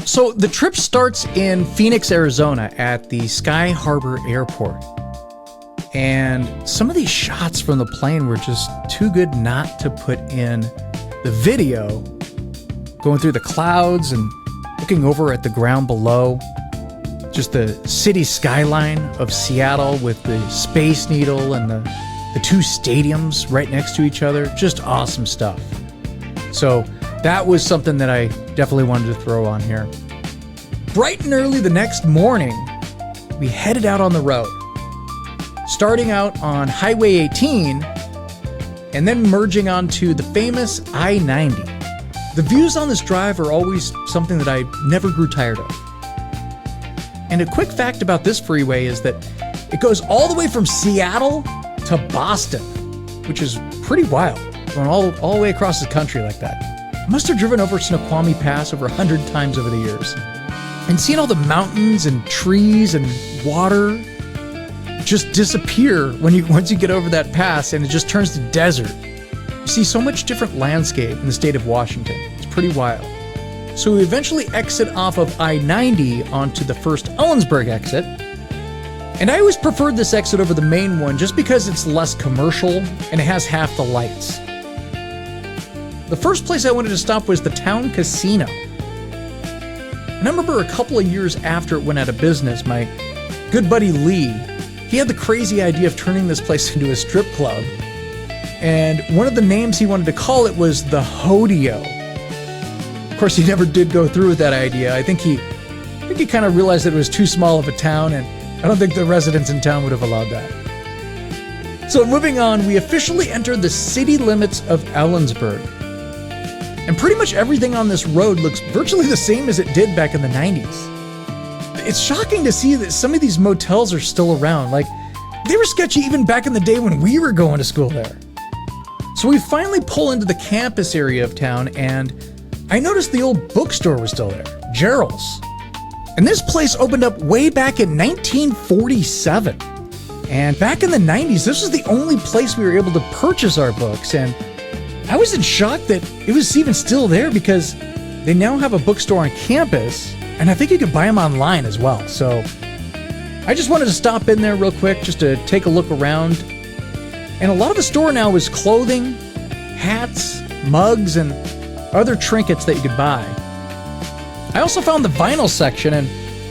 So the trip starts in Phoenix, Arizona at the Sky Harbor Airport. And some of these shots from the plane were just too good not to put in the video. Going through the clouds and looking over at the ground below. Just the city skyline of Seattle with the Space Needle and the two stadiums right next to each other. Just awesome stuff. So that was something that I definitely wanted to throw on here. Bright and early the next morning, we headed out on the road. Starting out on Highway 18 and then merging onto the famous I-90. The views on this drive are always something that I never grew tired of. And a quick fact about this freeway is that it goes all the way from Seattle to Boston, which is pretty wild, going all the way across the country like that. I must have driven over Snoqualmie Pass over 100 times over the years. And seeing all the mountains and trees and water just disappear once you get over that pass and it just turns to desert. You see so much different landscape in the state of Washington. It's pretty wild. So we eventually exit off of I-90 onto the first Ellensburg exit. And I always preferred this exit over the main one just because it's less commercial and it has half the lights. The first place I wanted to stop was the town casino. And I remember a couple of years after it went out of business, my good buddy Lee, he had the crazy idea of turning this place into a strip club. And one of the names he wanted to call it was the Hodeo. Of course, he never did go through with that idea. I think he kind of realized that it was too small of a town, and I don't think the residents in town would have allowed that. So moving on, we officially entered the city limits of Ellensburg. And pretty much everything on this road looks virtually the same as it did back in the 90s. It's shocking to see that some of these motels are still around. Like, they were sketchy even back in the day when we were going to school there. So we finally pull into the campus area of town, and I noticed the old bookstore was still there, Gerald's. And this place opened up way back in 1947. And back in the 90s, this was the only place we were able to purchase our books. And I was in shock that it was even still there because they now have a bookstore on campus, and I think you can buy them online as well. So I just wanted to stop in there real quick just to take a look around. And a lot of the store now is clothing, hats, mugs, and other trinkets that you could buy. I also found the vinyl section, and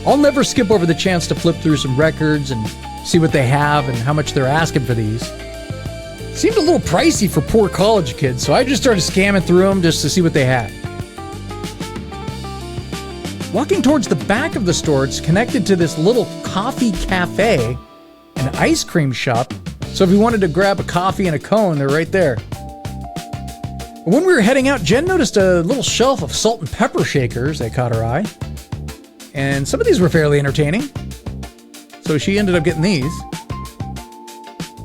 I'll never skip over the chance to flip through some records and see what they have and how much they're asking for these. Seemed a little pricey for poor college kids, so I just started scamming through them just to see what they had. Walking towards the back of the store, it's connected to this little coffee cafe and ice cream shop, so if you wanted to grab a coffee and a cone, they're right there. When we were heading out, Jen noticed a little shelf of salt and pepper shakers that caught her eye. And some of these were fairly entertaining, so she ended up getting these.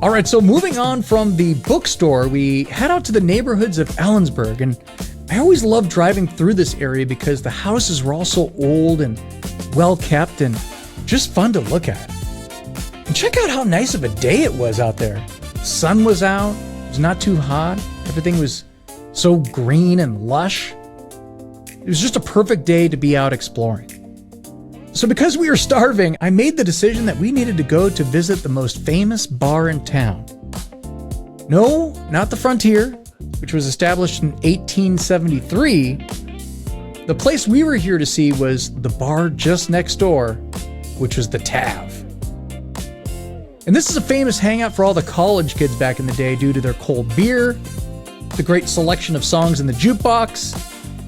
All right, so moving on from the bookstore, we head out to the neighborhoods of Ellensburg. And I always loved driving through this area because the houses were all so old and well kept and just fun to look at. And check out how nice of a day it was out there. The sun was out, it was not too hot, everything was so green and lush. It was just a perfect day to be out exploring. So because we were starving, I made the decision that we needed to go to visit the most famous bar in town. No, not the Frontier, which was established in 1873. The place we were here to see was the bar just next door, which was the Tav. And this is a famous hangout for all the college kids back in the day due to their cold beer, the great selection of songs in the jukebox,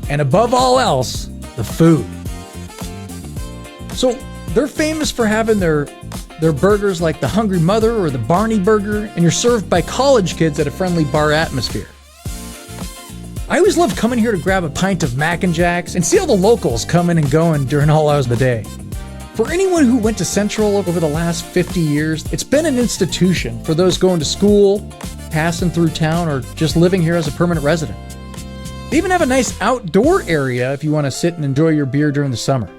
and above all else, the food. So they're famous for having their burgers like the Hungry Mother or the Barney Burger, and you're served by college kids at a friendly bar atmosphere. I always loved coming here to grab a pint of Mac and Jacks and see all the locals coming and going during all hours of the day. For anyone who went to Central over the last 50 years, it's been an institution for those going to school, passing through town, or just living here as a permanent resident. They even have a nice outdoor area if you want to sit and enjoy your beer during the summer.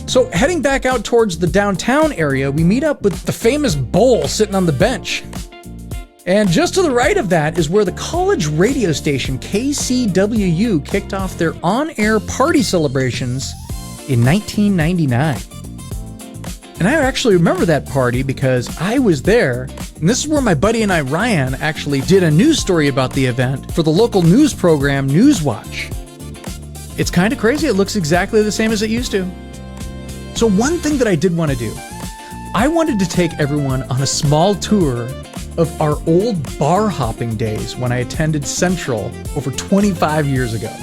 So heading back out towards the downtown area, we meet up with the famous Bull sitting on the bench. And just to the right of that is where the college radio station KCWU kicked off their on-air party celebrations in 1999. And I actually remember that party because I was there, and this is where my buddy and I, Ryan, actually did a news story about the event for the local news program Newswatch. It's kind of crazy. It looks exactly the same as it used to. So one thing that I did want to do, I wanted to take everyone on a small tour of our old bar hopping days when I attended Central over 25 years ago.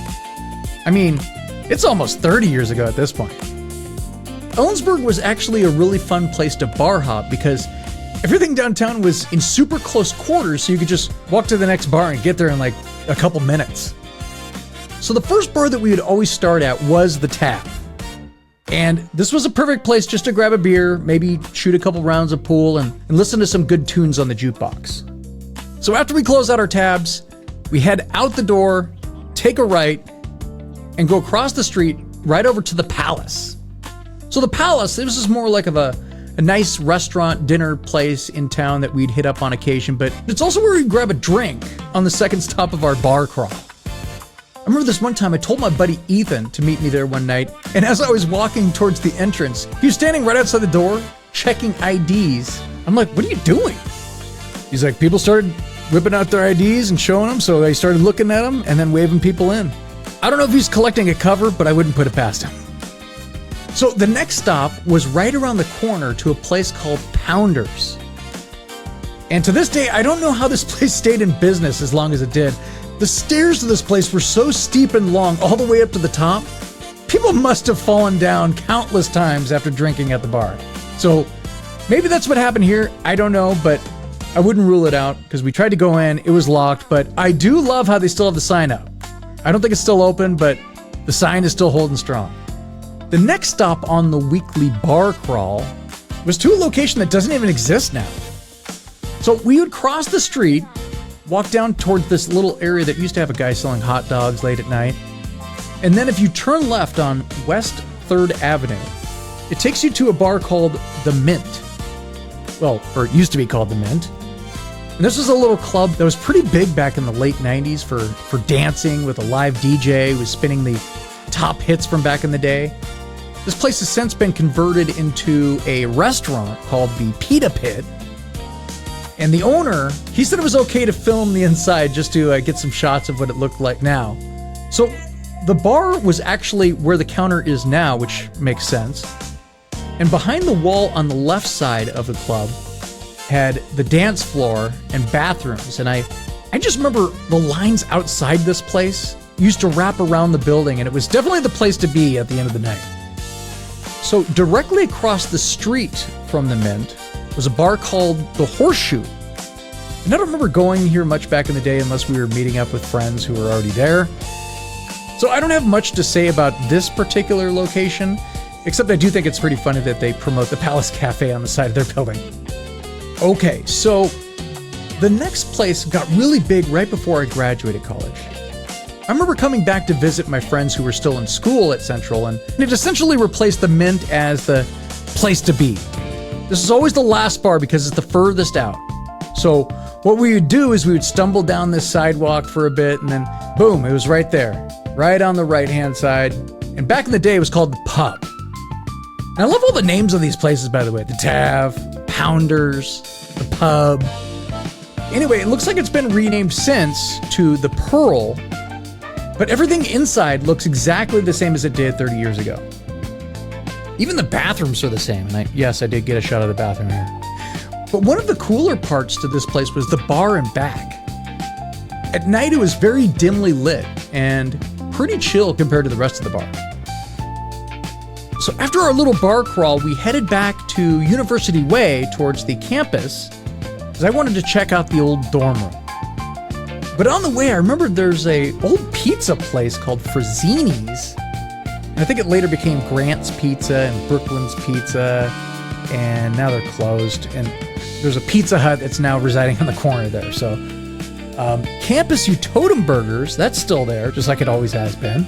I mean, it's almost 30 years ago at this point. Ellensburg was actually a really fun place to bar hop because everything downtown was in super close quarters, so you could just walk to the next bar and get there in like a couple minutes. So the first bar that we would always start at was the Tab. And this was a perfect place just to grab a beer, maybe shoot a couple rounds of pool, and listen to some good tunes on the jukebox. So after we close out our tabs, we head out the door, take a right, and go across the street right over to the Palace. So the Palace, this is more like of a nice restaurant dinner place in town that we'd hit up on occasion, but it's also where we'd grab a drink on the second stop of our bar crawl. I remember this one time I told my buddy Ethan to meet me there one night, and as I was walking towards the entrance, he was standing right outside the door, checking IDs. I'm like, what are you doing? He's like, people started whipping out their IDs and showing them, so I started looking at them and then waving people in. I don't know if he's collecting a cover, but I wouldn't put it past him. So the next stop was right around the corner to a place called Pounders. And to this day, I don't know how this place stayed in business as long as it did. The stairs to this place were so steep and long all the way up to the top. People must have fallen down countless times after drinking at the bar. So maybe that's what happened here. I don't know, but I wouldn't rule it out because we tried to go in. It was locked, but I do love how they still have the sign up. I don't think it's still open, but the sign is still holding strong. The next stop on the weekly bar crawl was to a location that doesn't even exist now. So we would cross the street, walk down towards this little area that used to have a guy selling hot dogs late at night. And then if you turn left on West 3rd Avenue, it takes you to a bar called The Mint. Well, or it used to be called The Mint. And this was a little club that was pretty big back in the late 90s for dancing with a live DJ who was spinning the top hits from back in the day. This place has since been converted into a restaurant called the Pita Pit. And the owner, he said it was okay to film the inside just to get some shots of what it looked like now. So the bar was actually where the counter is now, which makes sense. And behind the wall on the left side of the club had the dance floor and bathrooms. And I just remember the lines outside this place used to wrap around the building, and it was definitely the place to be at the end of the night. So directly across the street from the Mint was a bar called the Horseshoe. And I don't remember going here much back in the day unless we were meeting up with friends who were already there. So I don't have much to say about this particular location, except I do think it's pretty funny that they promote the Palace Cafe on the side of their building. Okay, so the next place got really big right before I graduated college. I remember coming back to visit my friends who were still in school at Central, and it essentially replaced the Mint as the place to be. This is always the last bar because it's the furthest out. So what we would do is we would stumble down this sidewalk for a bit, and then boom, it was right there, right on the right-hand side. And back in the day, it was called the Pub. And I love all the names of these places, by the way. The Tav, Pounders, the Pub. Anyway, it looks like it's been renamed since to the Pearl, but everything inside looks exactly the same as it did 30 years ago. Even the bathrooms are the same, and yes, I did get a shot of the bathroom here. But one of the cooler parts to this place was the bar and back. At night, it was very dimly lit and pretty chill compared to the rest of the bar. So after our little bar crawl, we headed back to University Way towards the campus because I wanted to check out the old dorm room. But on the way, I remembered there's a old pizza place called Frazzini's. And I think it later became Grant's Pizza and Brooklyn's Pizza, and now they're closed. And there's a Pizza Hut that's now residing on the corner there. So Campus U Totem Burgers, that's still there, just like it always has been.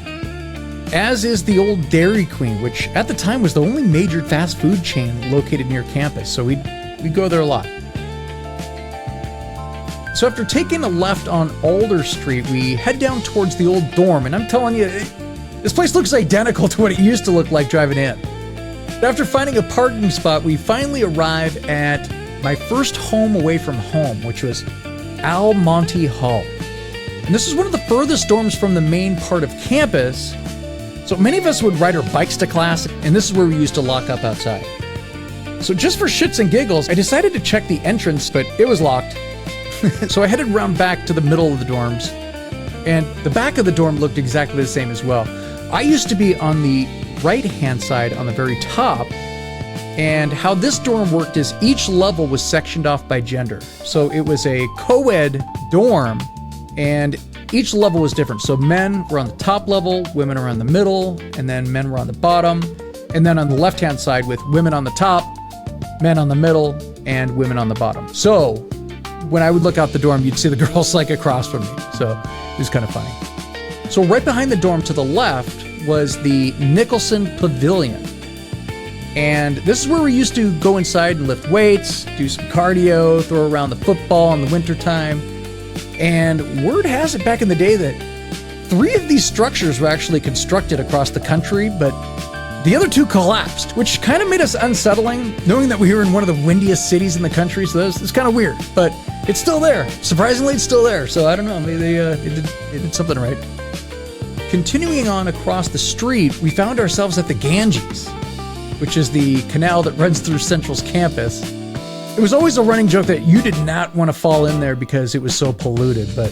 As is the old Dairy Queen, which at the time was the only major fast food chain located near campus. So we'd go there a lot. So after taking a left on Alder Street, we head down towards the old dorm, and I'm telling you, this place looks identical to what it used to look like driving in. But after finding a parking spot, we finally arrive at my first home away from home, which was Almonte Hall. And this is one of the furthest dorms from the main part of campus, so many of us would ride our bikes to class, and this is where we used to lock up outside. So just for shits and giggles, I decided to check the entrance, but it was locked. So I headed around back to the middle of the dorms, and the back of the dorm looked exactly the same as well. I used to be on the right-hand side on the very top, and how this dorm worked is each level was sectioned off by gender. So it was a co-ed dorm, and each level was different. So men were on the top level, women were on the middle, and then men were on the bottom. And then on the left-hand side with women on the top, men on the middle, and women on the bottom. So when I would look out the dorm, you'd see the girls like across from me. So it was kind of funny. So right behind the dorm to the left was the Nicholson Pavilion. And this is where we used to go inside and lift weights, do some cardio, throw around the football in the wintertime. And word has it back in the day that 3 of these structures were actually constructed across the country, but the other 2 collapsed, which kind of made us unsettling, knowing that we were in one of the windiest cities in the country, so it's kind of weird. But it's still there. Surprisingly, it's still there. So I don't know, maybe they did something right. Continuing on across the street, we found ourselves at the Ganges, which is the canal that runs through Central's campus. It was always a running joke that you did not want to fall in there because it was so polluted, but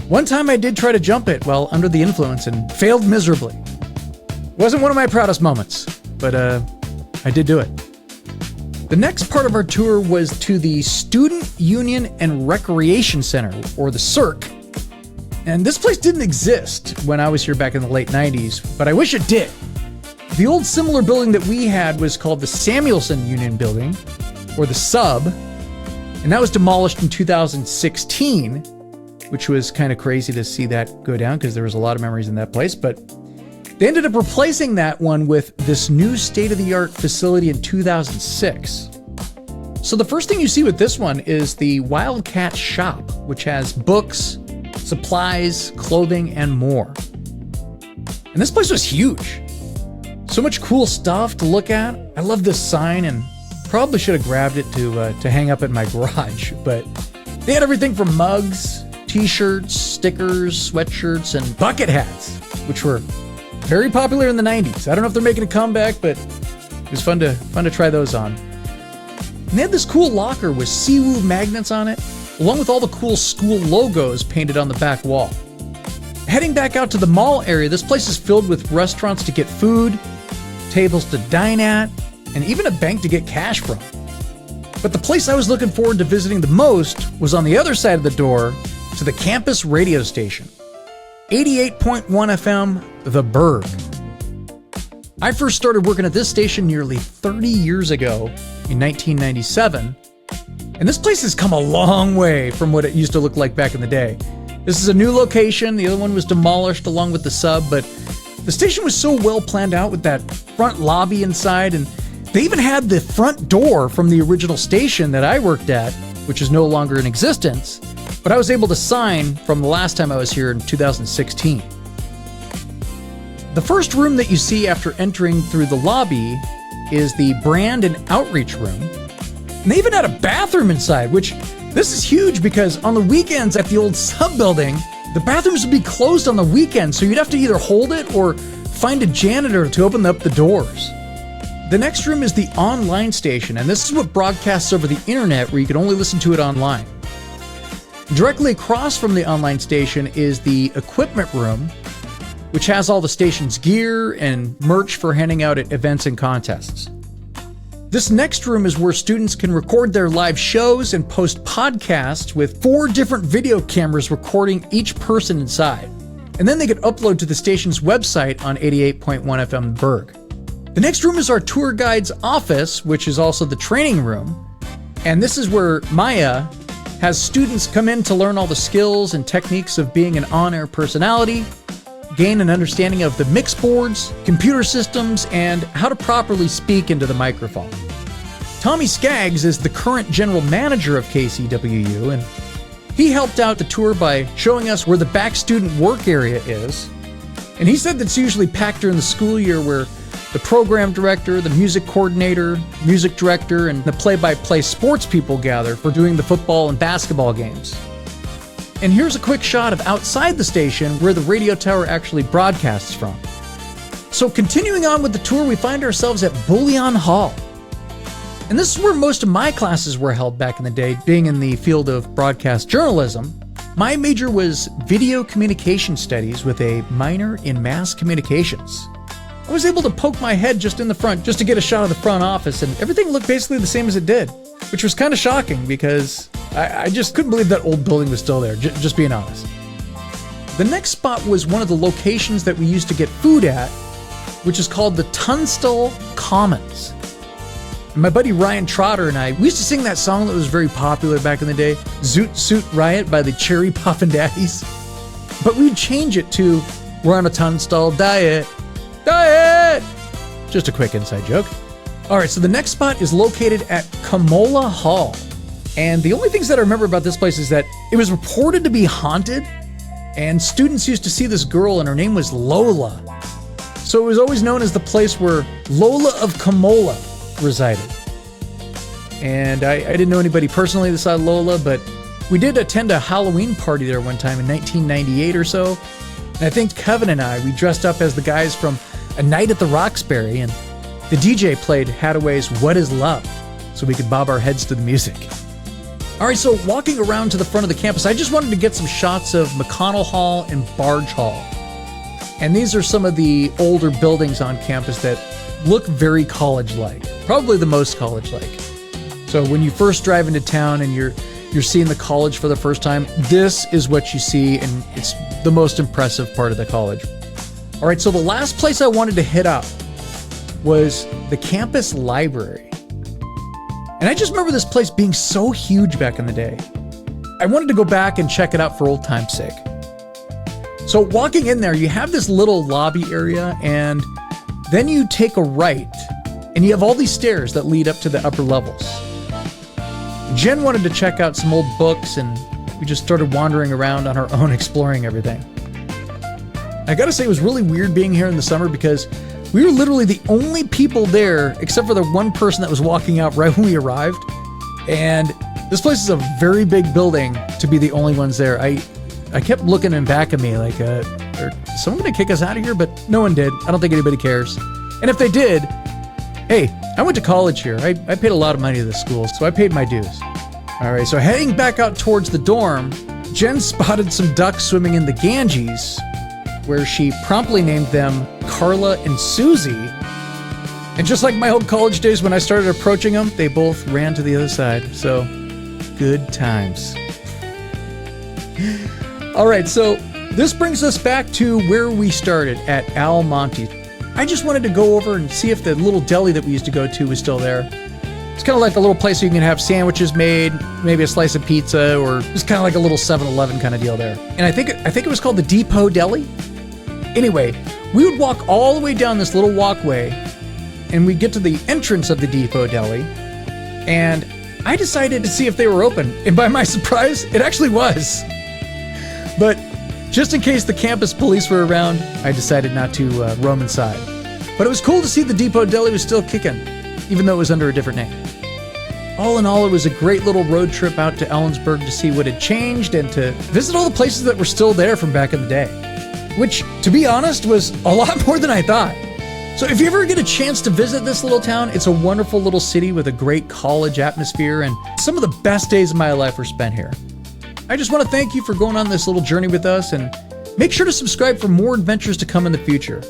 one time I did try to jump it while under the influence and failed miserably. Wasn't one of my proudest moments, but I did do it. The next part of our tour was to the Student Union and Recreation Center, or the CIRC. And this place didn't exist when I was here back in the late 90s, but I wish it did. The old similar building that we had was called the Samuelson Union Building, or the Sub, and that was demolished in 2016, which was kind of crazy to see that go down because there was a lot of memories in that place, but they ended up replacing that one with this new state-of-the-art facility in 2006. So the first thing you see with this one is the Wildcat Shop, which has books, supplies, clothing, and more. And this place was huge. So much cool stuff to look at. I love this sign and probably should have grabbed it to hang up in my garage, but they had everything from mugs, t-shirts, stickers, sweatshirts, and bucket hats, which were very popular in the 90s. I don't know if they're making a comeback, but it was fun to try those on. And they had this cool locker with CWU magnets on it, along with all the cool school logos painted on the back wall. Heading back out to the mall area, this place is filled with restaurants to get food, tables to dine at, and even a bank to get cash from. But the place I was looking forward to visiting the most was on the other side of the door to the campus radio station. 88.1 FM, The Berg. I first started working at this station nearly 30 years ago in 1997, and this place has come a long way from what it used to look like back in the day. This is a new location, the other one was demolished along with the Sub, but the station was so well planned out with that front lobby inside, and they even had the front door from the original station that I worked at, which is no longer in existence, but I was able to sign from the last time I was here in 2016. The first room that you see after entering through the lobby is the brand and outreach room. And they even had a bathroom inside, which this is huge because on the weekends at the old Sub building, the bathrooms would be closed on the weekend, so you'd have to either hold it or find a janitor to open up the doors. The next room is the online station, and this is what broadcasts over the internet where you can only listen to it online. Directly across from the online station is the equipment room, which has all the station's gear and merch for handing out at events and contests. This next room is where students can record their live shows and post podcasts with 4 different video cameras recording each person inside. And then they can upload to the station's website on 88.1 FM Berg. The next room is our tour guide's office, which is also the training room. And this is where Maya has students come in to learn all the skills and techniques of being an on-air personality, gain an understanding of the mix boards, computer systems, and how to properly speak into the microphone. Tommy Skaggs is the current general manager of KCWU, and He helped out the tour by showing us where the back student work area is. And he said that's usually packed during the school year, where the program director, the music coordinator, music director, and the play-by-play sports people gather for doing the football and basketball games. And here's a quick shot of outside the station where the radio tower actually broadcasts from. So continuing on with the tour, we find ourselves at Bullion Hall. And this is where most of my classes were held back in the day, being in the field of broadcast journalism. My major was video communication studies with a minor in mass communications. I was able to poke my head just in the front just to get a shot of the front office, and everything looked basically the same as it did, which was kind of shocking because I just couldn't believe that old building was still there, just being honest. The next spot was one of the locations that we used to get food at, which is called the Tunstall Commons. And my buddy Ryan Trotter and I, we used to sing that song that was very popular back in the day, Zoot Suit Riot by the Cherry Puffin' Daddies. But we'd change it to, we're on a Tunstall diet. Diet! Just a quick inside joke. All right, so the next spot is located at Kamola Hall. And the only things that I remember about this place is that it was reported to be haunted, and students used to see this girl, and her name was Lola. So it was always known as the place where Lola of Kamola resided. And I didn't know anybody personally that saw Lola, but we did attend a Halloween party there one time in 1998 or so. And I think Kevin and I, we dressed up as the guys from A Night at the Roxbury, and the DJ played Hathaway's What Is Love, so we could bob our heads to the music. All right, so walking around to the front of the campus, I just wanted to get some shots of McConnell Hall and Barge Hall. And these are some of the older buildings on campus that look very college-like, probably the most college-like. So when you first drive into town and you're seeing the college for the first time, this is what you see, and it's the most impressive part of the college. All right, so the last place I wanted to hit up was the campus library. And I just remember this place being so huge back in the day. I wanted to go back and check it out for old time's sake. So walking in there, you have this little lobby area, and then you take a right, and you have all these stairs that lead up to the upper levels. Jen wanted to check out some old books, and we just started wandering around on our own, exploring everything. I gotta say, it was really weird being here in the summer because we were literally the only people there, except for the one person that was walking out right when we arrived. And this place is a very big building to be the only ones there. I kept looking in back of me like, is someone gonna kick us out of here? But no one did. I don't think anybody cares. And if they did, hey, I went to college here. I paid a lot of money to this school, so I paid my dues. All right, so heading back out towards the dorm, Jen spotted some ducks swimming in the Ganges, where she promptly named them Carla and Susie. And just like my old college days when I started approaching them, they both ran to the other side. So, good times. All right, so this brings us back to where we started at Al Monte's. I just wanted to go over and see if the little deli that we used to go to was still there. It's kind of like a little place where you can have sandwiches made, maybe a slice of pizza, or just kind of like a little 7-Eleven kind of deal there. And I think it was called the Depot Deli. Anyway, we would walk all the way down this little walkway, and we'd get to the entrance of the Depot Deli, and I decided to see if they were open. And by my surprise, it actually was. But just in case the campus police were around, I decided not to roam inside. But it was cool to see the Depot Deli was still kicking, even though it was under a different name. All in all, it was a great little road trip out to Ellensburg to see what had changed and to visit all the places that were still there from back in the day, which, to be honest, was a lot more than I thought. So if you ever get a chance to visit this little town, it's a wonderful little city with a great college atmosphere, and some of the best days of my life were spent here. I just want to thank you for going on this little journey with us, and make sure to subscribe for more adventures to come in the future.